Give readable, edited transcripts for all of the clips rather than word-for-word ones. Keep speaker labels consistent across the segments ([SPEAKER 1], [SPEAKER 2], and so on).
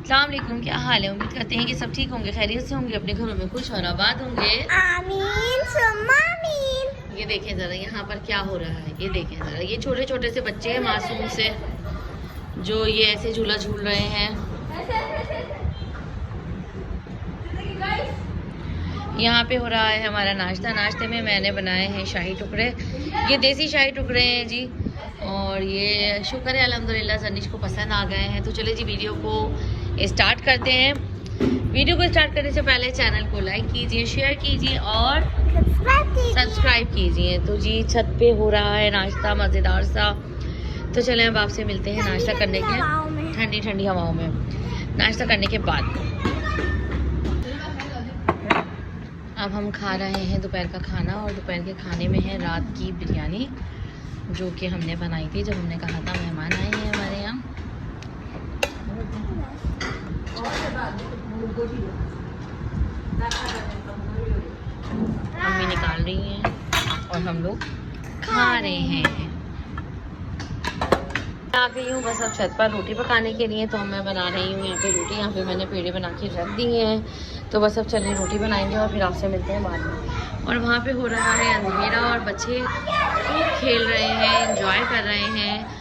[SPEAKER 1] अस्सलाम वालेकुम, क्या हाल है? उम्मीद करते हैं कि सब ठीक होंगे, खैरियत से होंगे, अपने घरों में खुश और आबाद होंगे।
[SPEAKER 2] आमीन सुम्मा आमीन।
[SPEAKER 1] ये देखें ज़रा यहाँ पर क्या हो रहा है, ये देखें ज़रा, ये छोटे छोटे से बच्चे हैं मासूम से, जो ये ऐसे झूला झूल रहे हैं। यहाँ पे हो रहा है हमारा नाश्ता। नाश्ते में मैंने बनाए हैं शाही टुकड़े, ये देसी शाही टुकड़े हैं जी। और ये शुक्र है अल्हम्दुलिल्लाह जनिश को पसंद आ गए हैं। तो चले जी वीडियो को स्टार्ट करते हैं। वीडियो को स्टार्ट करने से पहले चैनल को लाइक कीजिए, शेयर कीजिए और सब्सक्राइब कीजिए। तो जी छत पे हो रहा है नाश्ता मज़ेदार सा। तो चले अब आपसे मिलते हैं नाश्ता करने के, ठंडी ठंडी हवाओं में नाश्ता करने के बाद। अब हम खा रहे हैं दोपहर का खाना, और दोपहर के खाने में है रात की बिरयानी, जो कि हमने बनाई थी जब हमने कहा था मेहमान आए हैं हमारे यहाँ। मम्मी निकाल रही हैं और हम लोग खा रहे हैं। आ गई हूँ बस अब छत पर रोटी पकाने के लिए। तो मैं बना रही हूँ यहाँ पे रोटी। यहाँ पे मैंने पेड़े बना के रख दी हैं। तो बस अब चलिए रोटी बनाएंगे और फिर आपसे मिलते हैं बाद में। और वहाँ पे हो रहा है अंधेरा और बच्चे खेल रहे हैं, एंजॉय कर रहे हैं।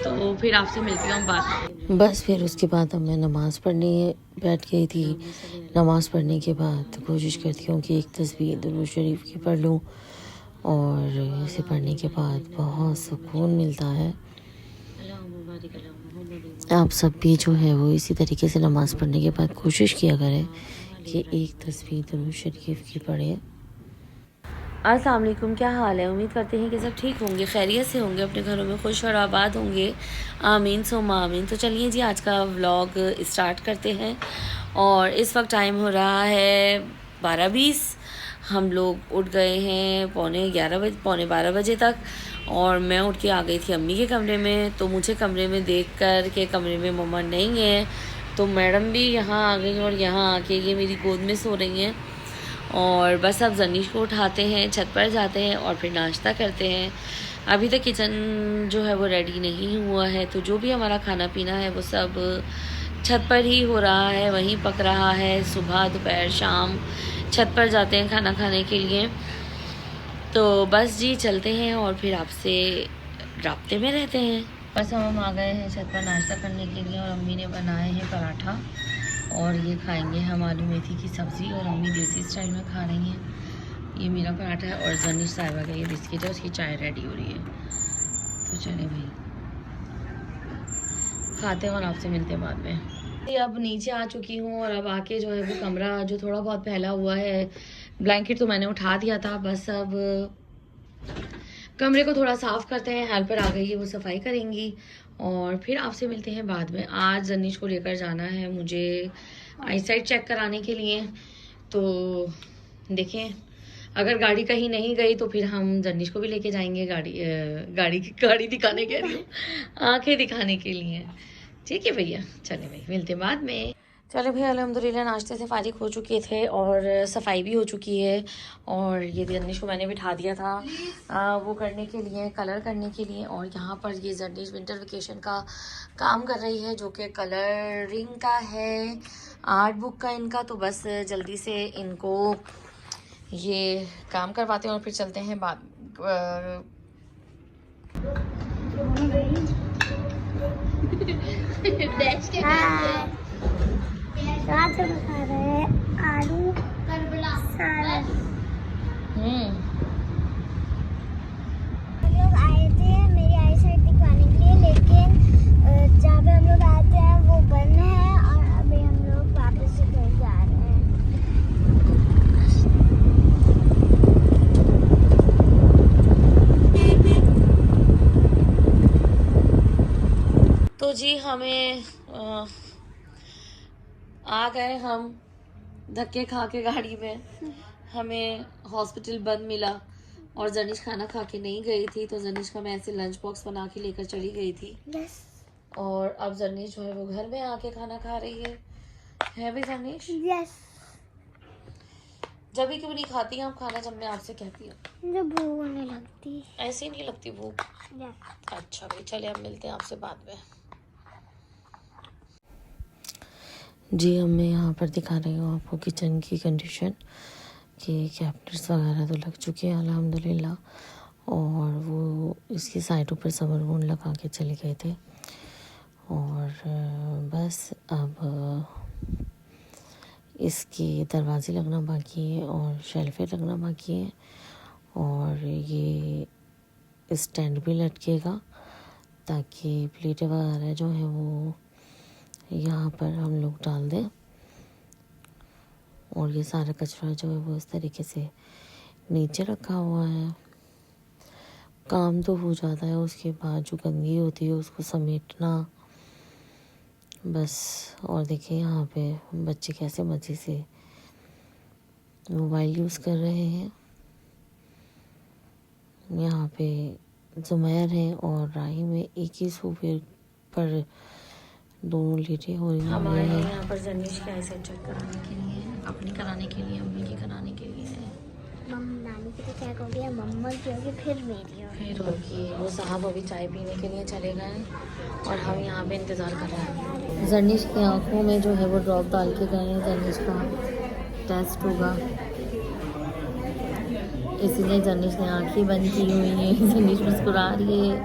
[SPEAKER 1] तो फिर आपसे मिलती हूँ बाद में। बस फिर उसके बाद अब मैं नमाज़ पढ़ने बैठ गई थी। नमाज़ पढ़ने के बाद कोशिश करती हूँ कि एक तस्बीह दुरूद शरीफ की पढ़ लूँ, और इसे पढ़ने के बाद बहुत सुकून मिलता है। आप सब भी जो है वो इसी तरीके से नमाज़ पढ़ने के बाद कोशिश किया करें कि एक तस्बीह दुरूद शरीफ की पढ़ें। अस्सलाम वालेकुम, क्या हाल है? उम्मीद करते हैं कि सब ठीक होंगे, खैरियत से होंगे, अपने घरों में खुश और आबाद होंगे। आमीन सुम्मा आमीन। तो चलिए जी आज का व्लॉग स्टार्ट करते हैं। और इस वक्त टाइम हो रहा है 12:20। हम लोग उठ गए हैं पौने 12 बजे तक। और मैं उठ के आ गई थी अम्मी के कमरे में। तो मुझे कमरे में देख कर के कमरे में मम्मा नहीं है, तो मैडम भी यहाँ आ गई और यहाँ आके ये मेरी गोद में सो रही हैं। और बस अब जनीश को उठाते हैं, छत पर जाते हैं और फिर नाश्ता करते हैं। अभी तक किचन जो है वो रेडी नहीं हुआ है, तो जो भी हमारा खाना पीना है वो सब छत पर ही हो रहा है, वहीं पक रहा है। सुबह दोपहर शाम छत पर जाते हैं खाना खाने के लिए। तो बस जी चलते हैं और फिर आपसे राब्ते में रहते हैं। बस हम आ गए हैं छत पर नाश्ता करने के लिए, और अम्मी ने बनाए हैं पराठा, और ये खाएंगे हम आलू मेथी की सब्ज़ी। और अम्मी देसी स्टाइल में खा रही हैं। ये मेरा पराठा है और जनिश साहिबा का ये बिस्किट है, उसकी चाय रेडी हो रही है। तो चले भाई खाते हैं और आपसे मिलते हैं बाद में। अब नीचे आ चुकी हूँ, और अब आके जो है वो कमरा जो थोड़ा बहुत फैला हुआ है, ब्लैंकेट तो मैंने उठा दिया था। बस अब कमरे को थोड़ा साफ़ करते हैं। हेल्पर आ गई है, वो सफाई करेंगी और फिर आपसे मिलते हैं बाद में। आज जनीश को लेकर जाना है मुझे आईसाइट चेक कराने के लिए। तो देखें अगर गाड़ी कहीं नहीं गई तो फिर हम जनीश को भी लेके जाएंगे गाड़ी दिखाने के लिए, आंखें दिखाने के लिए। ठीक है भैया, चले भाई मिलते बाद में। चले भैया अल्हम्दुलिल्लाह नाश्ते से फारिग हो चुके थे और सफाई भी हो चुकी है। और ये जर्निश को मैंने बिठा दिया था वो करने के लिए, कलर करने के लिए। और यहाँ पर ये जर्निश विंटर वेकेशन का काम कर रही है, जो कि कलरिंग का है, आर्ट बुक का इनका। तो बस जल्दी से इनको ये काम करवाते हैं और फिर चलते हैं बाद।
[SPEAKER 2] आज हम खा रहे हैं आलू सालन। हम लोग आए थे मेरी आई साइट दिखवाने के लिए, लेकिन जहाँ पे हम लोग आए थे वो बंद है, और अभी हम लोग वापस से घर जा रहे हैं।
[SPEAKER 1] तो जी हमें आ गए हम धक्के खा के गाड़ी में। हमें हॉस्पिटल बंद मिला और जनिश खाना खा के नहीं गई थी, तो जनिश का मैं ऐसे लंच बॉक्स बना के लेकर चली गई थी। और अब जनिश जो है वो घर में आके खाना खा रही है भी जनिश?
[SPEAKER 2] यस।
[SPEAKER 1] जब भी क्यों नहीं खाती आप खाना जब मैं आपसे कहती हूँ?
[SPEAKER 2] जब भूख नहीं लगती।
[SPEAKER 1] ऐसे ही नहीं लगती भूख? अच्छा भाई चलिए अब मिलते हैं आपसे बाद में। जी अब मैं यहाँ पर दिखा रही हूँ आपको किचन की कंडीशन कि कैबिनेट्स वगैरह तो लग चुके हैं अल्हम्दुलिल्लाह, और वो इसकी साइडों पर समरबोन लगा के चले गए थे। और बस अब इसके दरवाजे लगना बाकी है और शेल्फें लगना बाकी है, और ये स्टैंड भी लटकेगा ताकि प्लेटें वगैरह जो है वो यहाँ पर हम लोग डाल दें। और ये सारा कचरा जो है वो इस तरीके से नीचे रखा हुआ है। काम तो हो जाता है, उसके बाद जो गंदगी होती है उसको समेटना बस। और देखिए यहाँ पे बच्चे कैसे मज़े से मोबाइल यूज़ कर रहे हैं। यहाँ पे जुमैर है और राहिम है, एक ही सोफे पर दोनों लेटे हुए हैं। हमारे यहाँ पर जर्नीश का ऐसे चेक कराने के लिए, अपनी कराने के लिए, अम्मी की कराने के लिए है।
[SPEAKER 2] नानी की तो चेक हो गया, मम्मा की होगी, फिर मेरी होगी।
[SPEAKER 1] फिर होगी। वो साहब अभी चाय पीने के लिए चले गए और हम यहाँ पे इंतज़ार कर रहे हैं। जर्नीश की आँखों में जो है वो ड्रॉप डाल के गए हैं। जर्नीश का टेस्ट होगा, इसीलिए जर्नीश ने आँखें बंद की हुई हैं। जर्नीश मुस्कुरा रही है,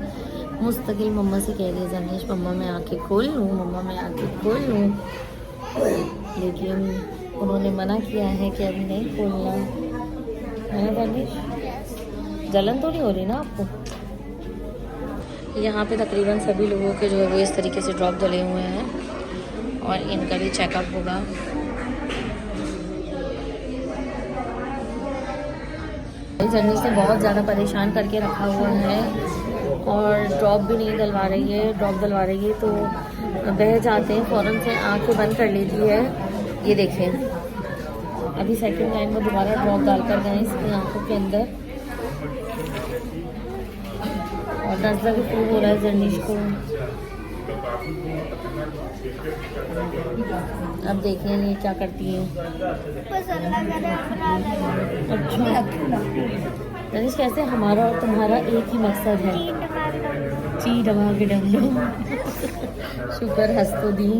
[SPEAKER 1] मुस्तकिल मम्मा से कह रही है जर्नीश मम्मा मैं आँखें खोल लूँ, मम्मा मैं आँखें खोल लूँ, लेकिन उन्होंने मना किया है कि अभी नहीं खोलना है ना। जर्नीश जलन तो नहीं हो रही ना आपको? यहाँ पे तकरीबन सभी लोगों के जो है वो इस तरीके से ड्रॉप डले हुए हैं और इनका भी चेकअप होगा। जर्नीश ने बहुत ज़्यादा परेशान करके रखा हुआ है और ड्रॉप भी नहीं डलवा रही है। ड्रॉप डलवा रही है तो बह जाते हैं, फ़ौरन से आंखें बंद कर लेती है। ये देखें अभी सेकंड टाइम वो दोबारा ड्रॉप डालकर गए इसकी आंखों के अंदर, और नज़र भी फूल हो रहा है जर्नीश को। अब देखें ये क्या करती है। अच्छा जर्नीश कैसे हमारा और तुम्हारा एक ही मकसद है, ची दबा के डम लो। शुक्र हंस तो दी।